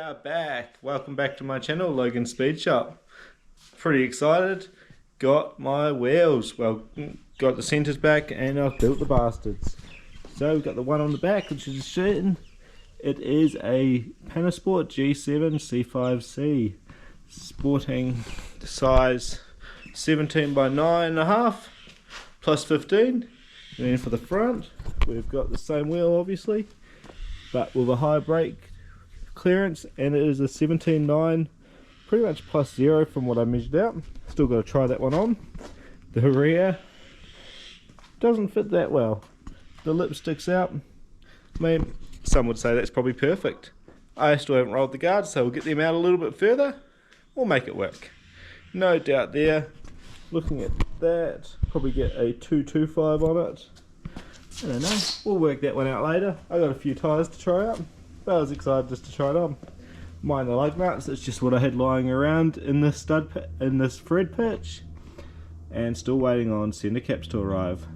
are back. Welcome back to my channel, Logan Speed Shop. Pretty excited. Got my wheels. Well, got the centers back and I've built the bastards. So we've got the one on the back, which is a certain. It is a Panasport G7 C5C, sporting size 17 by 9.5 plus 15. And then for the front, we've got the same wheel, obviously, but with a high brake clearance, and it is a 17.9, pretty much plus 0 from what I measured out. Still got to try that one on. The rear doesn't fit that well. The lip sticks out. I mean, some would say that's probably perfect. I still haven't rolled the guards, so we'll get them out a little bit further. We'll make it work. No doubt there. Looking at that, probably get a 225 on it. I don't know. We'll work that one out later. I got a few tyres to try out, but I was excited just to try it on. Mine are lug nuts. It's just what I had lying around in this thread patch, and still waiting on centre caps to arrive.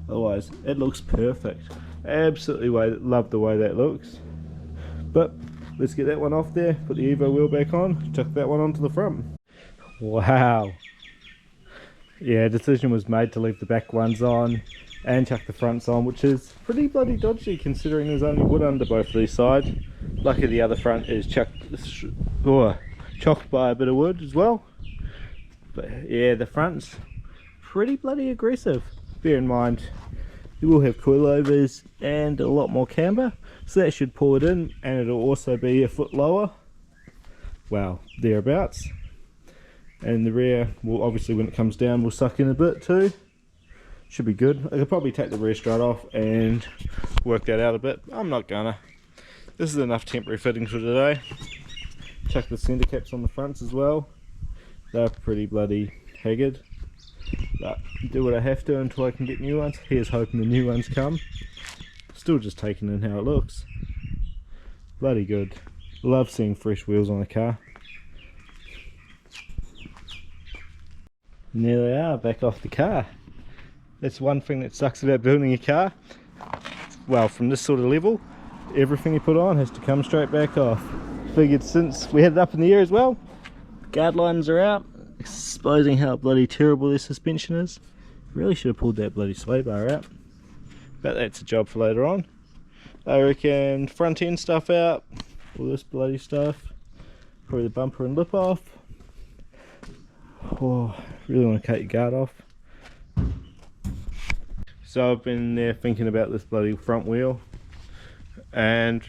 Otherwise, it looks perfect. Absolutely love the way that looks. But let's get that one off there. Put the Evo wheel back on. Chuck that one onto the front. Wow. Yeah, decision was made to leave the back ones on and chuck the fronts on, which is pretty bloody dodgy considering there's only wood under both of these sides. Lucky the other front is chocked by a bit of wood as well. But yeah, the front's pretty bloody aggressive. Bear in mind, you will have coilovers and a lot more camber, so that should pull it in, and it'll also be a foot lower. Well, thereabouts. And the rear will obviously, when it comes down, will suck in a bit too. Should be good. I could probably take the rear strut off and work that out a bit. I'm not gonna. This is enough temporary fittings for today. Chuck the centre caps on the fronts as well. They're pretty bloody haggard, but do what I have to until I can get new ones. Here's hoping the new ones come. Still just taking in how it looks. Bloody good. Love seeing fresh wheels on a car. And there they are, back off the car. That's one thing that sucks about building a car. Well, from this sort of level, everything you put on has to come straight back off. Figured since we had it up in the air as well, guard lines are out, exposing how bloody terrible this suspension is. Really should have pulled that bloody sway bar out, but that's a job for later on. I reckon front end stuff out, all this bloody stuff, probably the bumper and lip off. Oh, really want to cut your guard off. So I've been there thinking about this bloody front wheel, and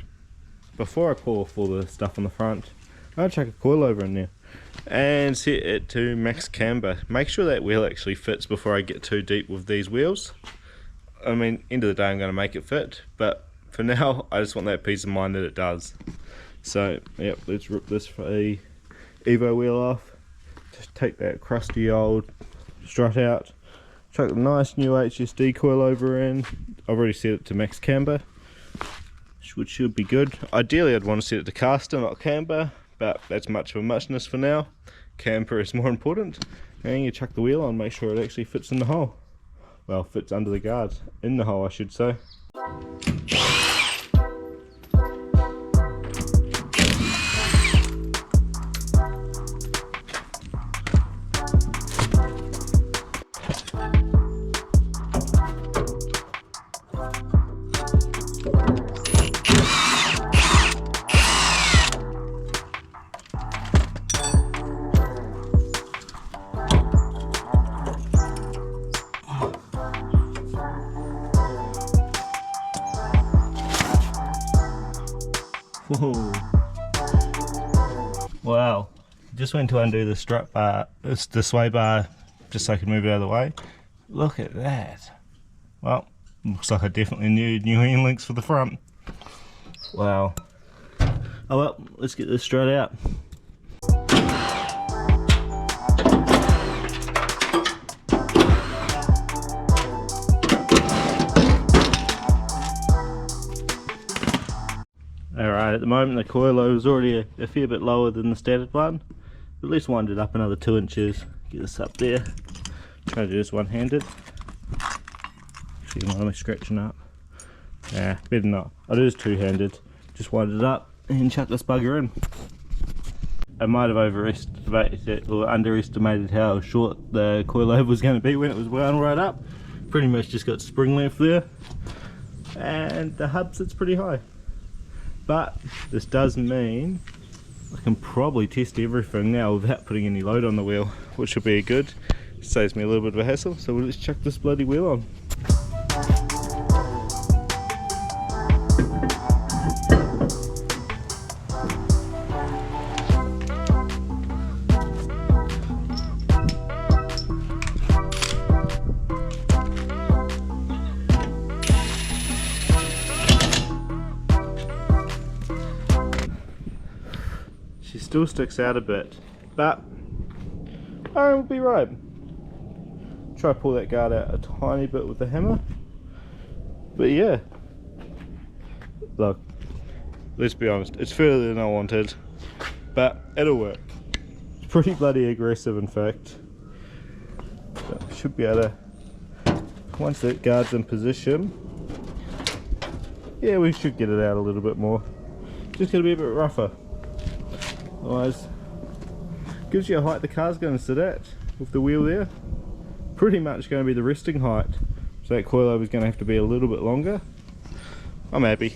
before I pull off all the stuff on the front, I'll chuck a coilover in there and set it to max camber. Make sure that wheel actually fits before I get too deep with these wheels. I mean, end of the day I'm going to make it fit, but for now I just want that peace of mind that it does. So yep, let's rip this Evo wheel off. Just take that crusty old strut out. Chuck the nice new HSD coilover in. I've already set it to max camber, which should be good. Ideally I'd want to set it to caster, not camber, but that's much of a muchness for now. Camber is more important. And you chuck the wheel on, make sure it actually fits in the hole. Well, fits under the guards. In the hole, I should say. Whoa. Wow, just went to undo the strut bar, the sway bar, just so I could move it out of the way. Look at that. Well, looks like I definitely need new end links for the front. Wow. Oh well, let's get this strut out. Alright, at the moment the coilover is already a fair bit lower than the standard one. At least wind it up another 2 inches. Get this up there. Try to do this one-handed. Actually, why am I scratching up? Nah, better not. I'll do this two-handed. Just wind it up and chuck this bugger in. I might have overestimated or underestimated how short the coilover was going to be when it was wound right up. Pretty much just got spring length there, and the hub sits pretty high. But this does mean I can probably test everything now without putting any load on the wheel, which will be good. Saves me a little bit of a hassle, so we'll just chuck this bloody wheel on. She still sticks out a bit, but I will be right. Try to pull that guard out a tiny bit with the hammer, but yeah, look, let's be honest, it's further than I wanted, but it'll work. It's pretty bloody aggressive, in fact. But we should be able to, once that guard's in position, yeah, we should get it out a little bit more. Just gotta be a bit rougher. Otherwise, gives you a height the car's going to sit at with the wheel there. Pretty much going to be the resting height. So that coilover is going to have to be a little bit longer. I'm happy.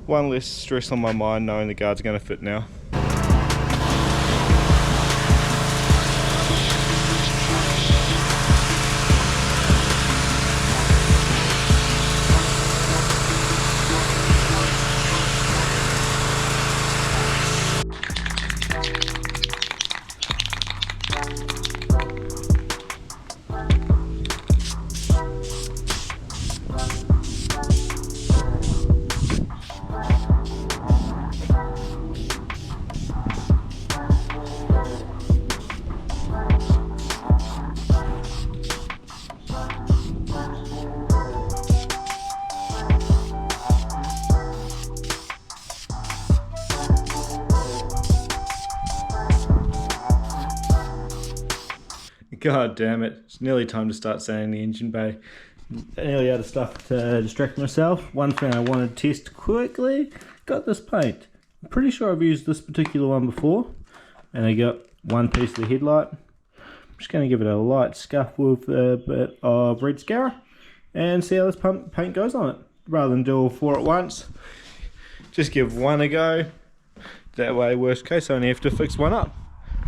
One less stress on my mind knowing the guard's going to fit now. God damn it, it's nearly time to start sanding the engine bay. Nearly out of stuff to distract myself. One thing I wanted to test quickly, got this paint. I'm pretty sure I've used this particular one before, and I got one piece of the headlight. I'm just going to give it a light scuff with a bit of red scour and see how this paint goes on it. Rather than do all four at once, just give one a go. That way, worst case, I only have to fix one up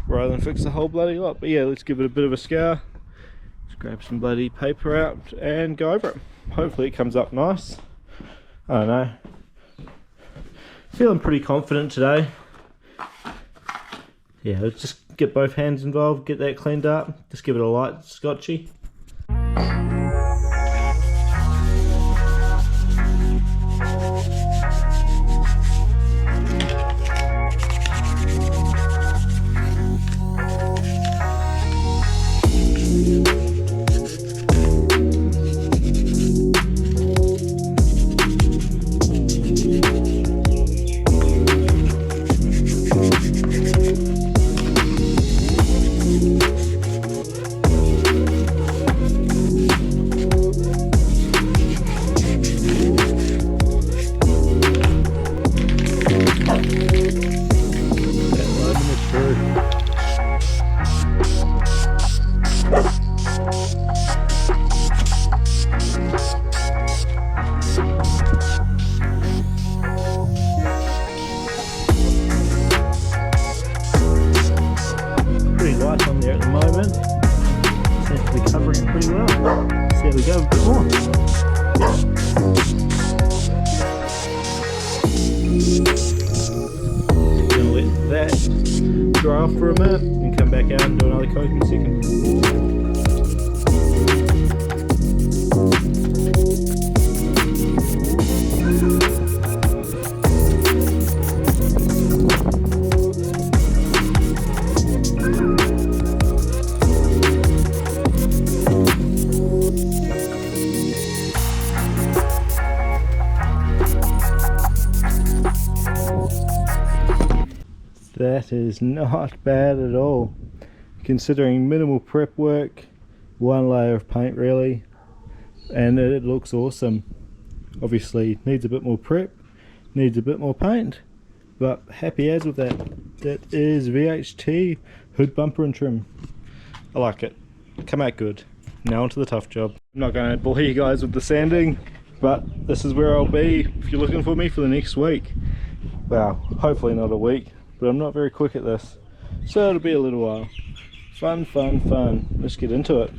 rather than fix the whole bloody lot. But yeah, let's give it a bit of a scour. Just grab some bloody paper out and go over it. Hopefully it comes up nice. I don't know. Feeling pretty confident today. Yeah, let's just get both hands involved, get that cleaned up. Just give it a light scotchy. we go, a bit more. Gonna let that dry off for a minute and come back out and do another coat in a second. That is not bad at all, considering minimal prep work, one layer of paint really, and it looks awesome. Obviously needs a bit more prep, needs a bit more paint, but happy as with that. That is VHT hood bumper and trim. I like it. Come out good. Now onto the tough job. I'm not going to bore you guys with the sanding, but this is where I'll be if you're looking for me for the next week. Well, hopefully not a week, but I'm not very quick at this, so it'll be a little while. Fun, fun, fun. Let's get into it.